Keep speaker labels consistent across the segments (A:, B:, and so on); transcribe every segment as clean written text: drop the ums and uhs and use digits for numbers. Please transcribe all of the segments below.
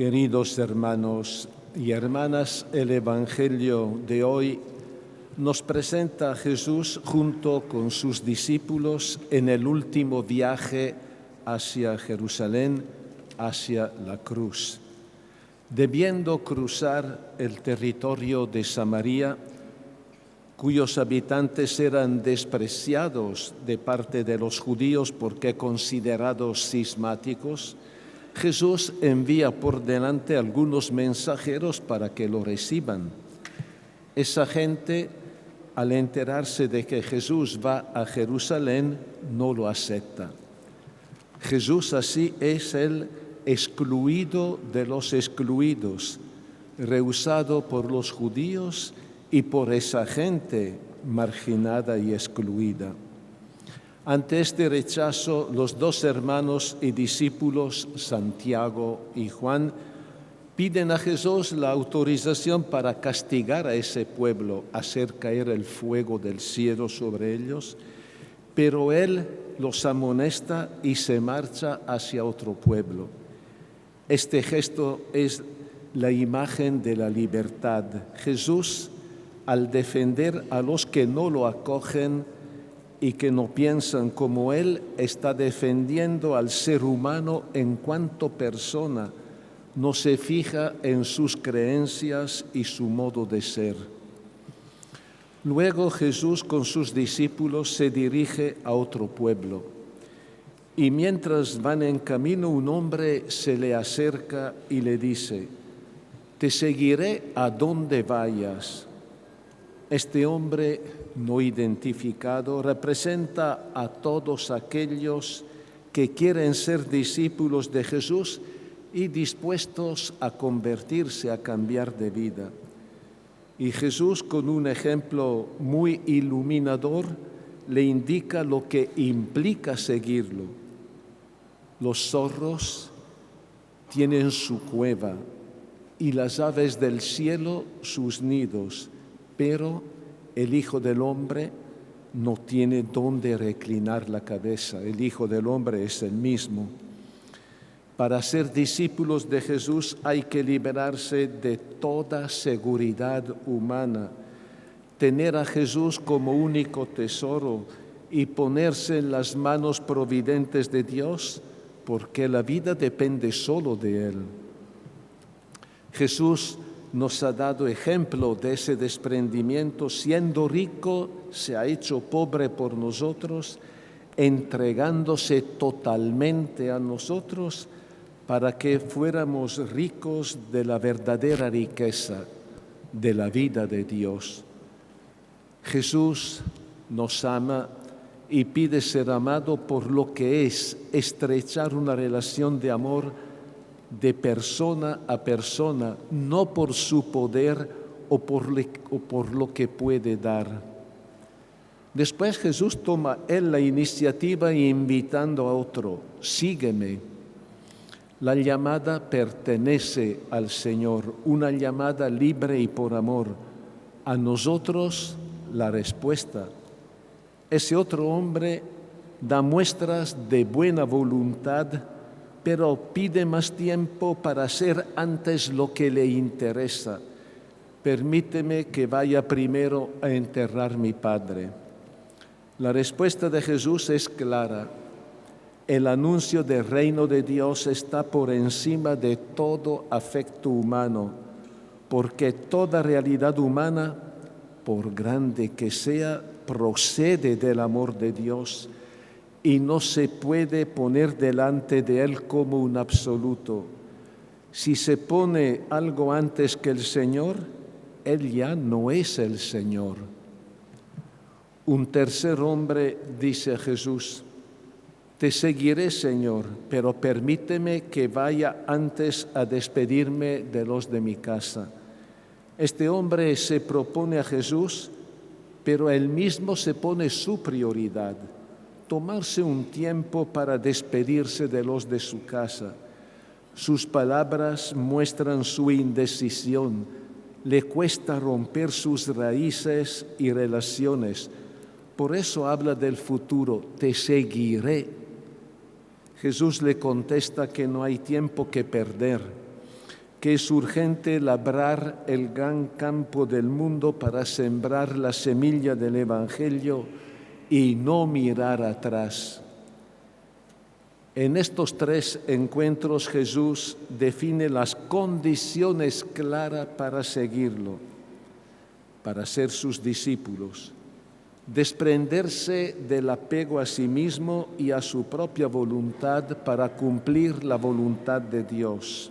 A: Queridos hermanos y hermanas, el Evangelio de hoy nos presenta a Jesús junto con sus discípulos en el último viaje hacia Jerusalén, hacia la cruz. Debiendo cruzar el territorio de Samaria, cuyos habitantes eran despreciados de parte de los judíos porque considerados cismáticos, Jesús envía por delante algunos mensajeros para que lo reciban. Esa gente, al enterarse de que Jesús va a Jerusalén, no lo acepta. Jesús así es el excluido de los excluidos, rehusado por los judíos y por esa gente marginada y excluida. Ante este rechazo, los dos hermanos y discípulos, Santiago y Juan, piden a Jesús la autorización para castigar a ese pueblo, hacer caer el fuego del cielo sobre ellos, pero Él los amonesta y se marcha hacia otro pueblo. Este gesto es la imagen de la libertad. Jesús, al defender a los que no lo acogen y que no piensan como Él, está defendiendo al ser humano en cuanto persona, no se fija en sus creencias y su modo de ser. Luego Jesús con sus discípulos se dirige a otro pueblo y mientras van en camino un hombre se le acerca y le dice: «Te seguiré a donde vayas». Este hombre no identificado representa a todos aquellos que quieren ser discípulos de Jesús y dispuestos a convertirse, a cambiar de vida. Y Jesús, con un ejemplo muy iluminador, le indica lo que implica seguirlo. Los zorros tienen su cueva y las aves del cielo sus nidos, pero el Hijo del Hombre no tiene dónde reclinar la cabeza. El Hijo del Hombre es el mismo. Para ser discípulos de Jesús hay que liberarse de toda seguridad humana, tener a Jesús como único tesoro y ponerse en las manos providentes de Dios, porque la vida depende solo de Él. Jesús nos ha dado ejemplo de ese desprendimiento. Siendo rico, se ha hecho pobre por nosotros, entregándose totalmente a nosotros para que fuéramos ricos de la verdadera riqueza, de la vida de Dios. Jesús nos ama y pide ser amado por lo que es estrechar una relación de amor de persona a persona, no por su poder o por lo que puede dar. Después Jesús toma Él la iniciativa invitando a otro: sígueme. La llamada pertenece al Señor, una llamada libre y por amor. A nosotros la respuesta. Ese otro hombre da muestras de buena voluntad, pero pide más tiempo para hacer antes lo que le interesa. Permíteme que vaya primero a enterrar a mi padre. La respuesta de Jesús es clara. El anuncio del reino de Dios está por encima de todo afecto humano, porque toda realidad humana, por grande que sea, procede del amor de Dios y no se puede poner delante de Él como un absoluto. Si se pone algo antes que el Señor, Él ya no es el Señor. Un tercer hombre dice a Jesús: «Te seguiré, Señor, pero permíteme que vaya antes a despedirme de los de mi casa». Este hombre se propone a Jesús, pero él mismo se pone su prioridad: tomarse un tiempo para despedirse de los de su casa. Sus palabras muestran su indecisión. Le cuesta romper sus raíces y relaciones. Por eso habla del futuro: te seguiré. Jesús le contesta que no hay tiempo que perder. que es urgente labrar el gran campo del mundo para sembrar la semilla del Evangelio y no mirar atrás. En estos 3 encuentros Jesús define las condiciones claras para seguirlo, para ser sus discípulos. Desprenderse del apego a sí mismo y a su propia voluntad para cumplir la voluntad de Dios.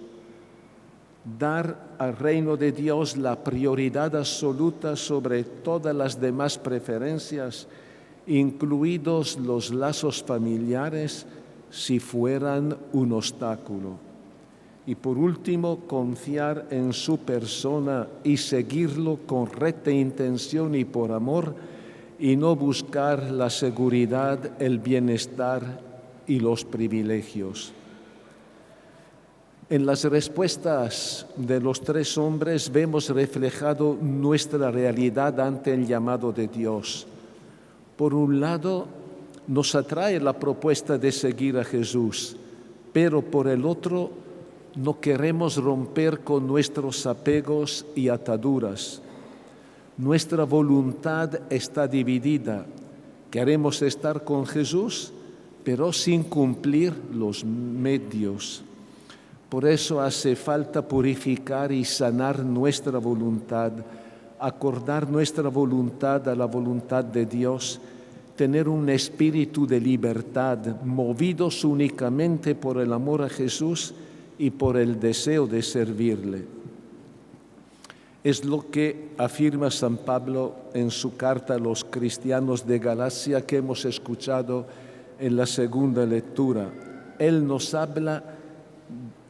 A: Dar al reino de Dios la prioridad absoluta sobre todas las demás preferencias, incluidos los lazos familiares, si fueran un obstáculo. Y por último, confiar en su persona y seguirlo con recta intención y por amor, y no buscar la seguridad, el bienestar y los privilegios. En las respuestas de los 3 hombres vemos reflejado nuestra realidad ante el llamado de Dios. Por un lado, nos atrae la propuesta de seguir a Jesús, pero por el otro, no queremos romper con nuestros apegos y ataduras. Nuestra voluntad está dividida. Queremos estar con Jesús, pero sin cumplir los medios. Por eso hace falta purificar y sanar nuestra voluntad, acordar nuestra voluntad a la voluntad de Dios, tener un espíritu de libertad, movidos únicamente por el amor a Jesús y por el deseo de servirle. Es lo que afirma San Pablo en su carta a los cristianos de Galacia que hemos escuchado en la segunda lectura. Él nos habla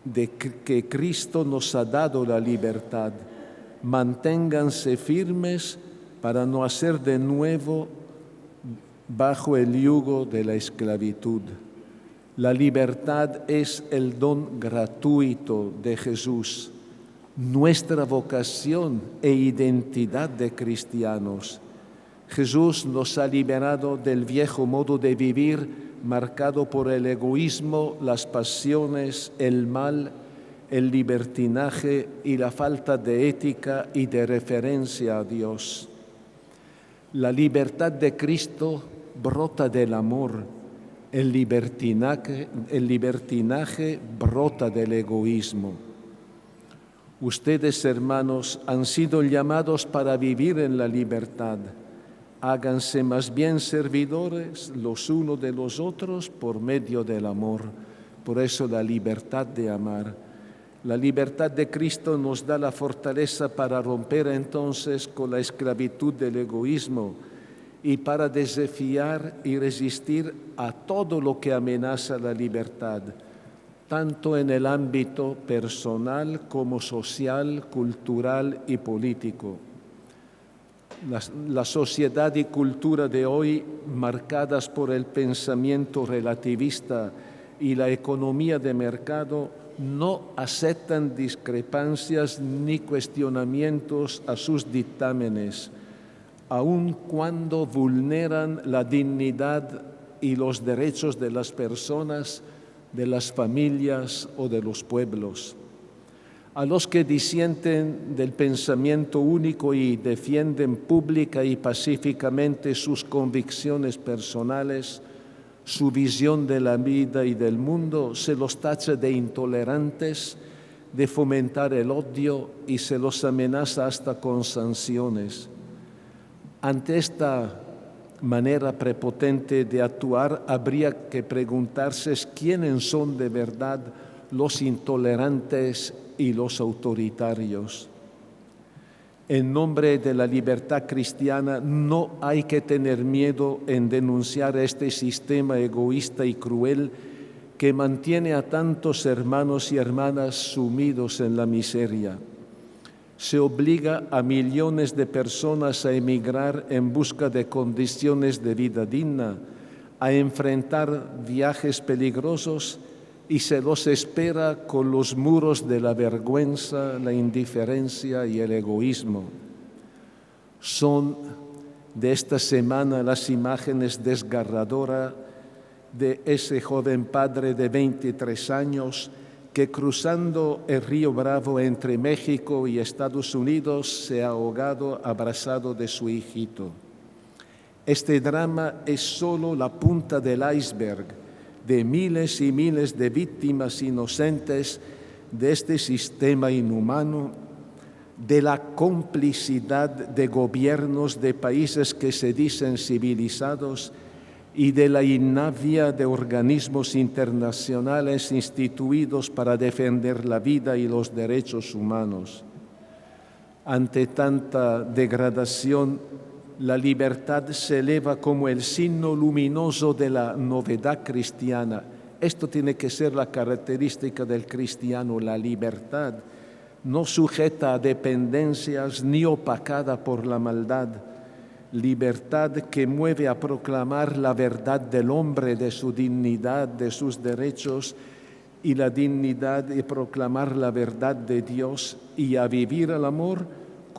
A: de que Cristo nos ha dado la libertad. Manténganse firmes para no hacer de nuevo bajo el yugo de la esclavitud. La libertad es el don gratuito de Jesús, nuestra vocación e identidad de cristianos. Jesús nos ha liberado del viejo modo de vivir marcado por el egoísmo, las pasiones, el mal, el libertinaje y la falta de ética y de referencia a Dios. La libertad de Cristo brota del amor, el libertinaje brota del egoísmo. Ustedes, hermanos, han sido llamados para vivir en la libertad. Háganse más bien servidores los unos de los otros por medio del amor. Por eso la libertad de amar. La libertad de Cristo nos da la fortaleza para romper entonces con la esclavitud del egoísmo y para desafiar y resistir a todo lo que amenaza la libertad, tanto en el ámbito personal como social, cultural y político. La sociedad y cultura de hoy, marcadas por el pensamiento relativista y la economía de mercado, no aceptan discrepancias ni cuestionamientos a sus dictámenes, aun cuando vulneran la dignidad y los derechos de las personas, de las familias o de los pueblos. A los que disienten del pensamiento único y defienden pública y pacíficamente sus convicciones personales, su visión de la vida y del mundo, se los tacha de intolerantes, de fomentar el odio y se los amenaza hasta con sanciones. Ante esta manera prepotente de actuar, habría que preguntarse quiénes son de verdad los intolerantes y los autoritarios. En nombre de la libertad cristiana no hay que tener miedo en denunciar este sistema egoísta y cruel que mantiene a tantos hermanos y hermanas sumidos en la miseria. Se obliga a millones de personas a emigrar en busca de condiciones de vida digna, a enfrentar viajes peligrosos y se los espera con los muros de la vergüenza, la indiferencia y el egoísmo. Son de esta semana las imágenes desgarradoras de ese joven padre de 23 años que cruzando el río Bravo entre México y Estados Unidos se ha ahogado abrazado de su hijito. Este drama es solo la punta del iceberg de miles y miles de víctimas inocentes de este sistema inhumano, de la complicidad de gobiernos de países que se dicen civilizados y de la inercia de organismos internacionales instituidos para defender la vida y los derechos humanos. Ante tanta degradación, la libertad se eleva como el signo luminoso de la novedad cristiana. Esto tiene que ser la característica del cristiano, la libertad, no sujeta a dependencias ni opacada por la maldad. Libertad que mueve a proclamar la verdad del hombre, de su dignidad, de sus derechos, y la dignidad de proclamar la verdad de Dios y a vivir el amor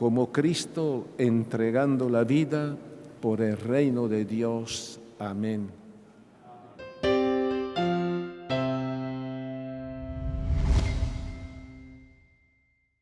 A: como Cristo entregando la vida por el reino de Dios. Amén.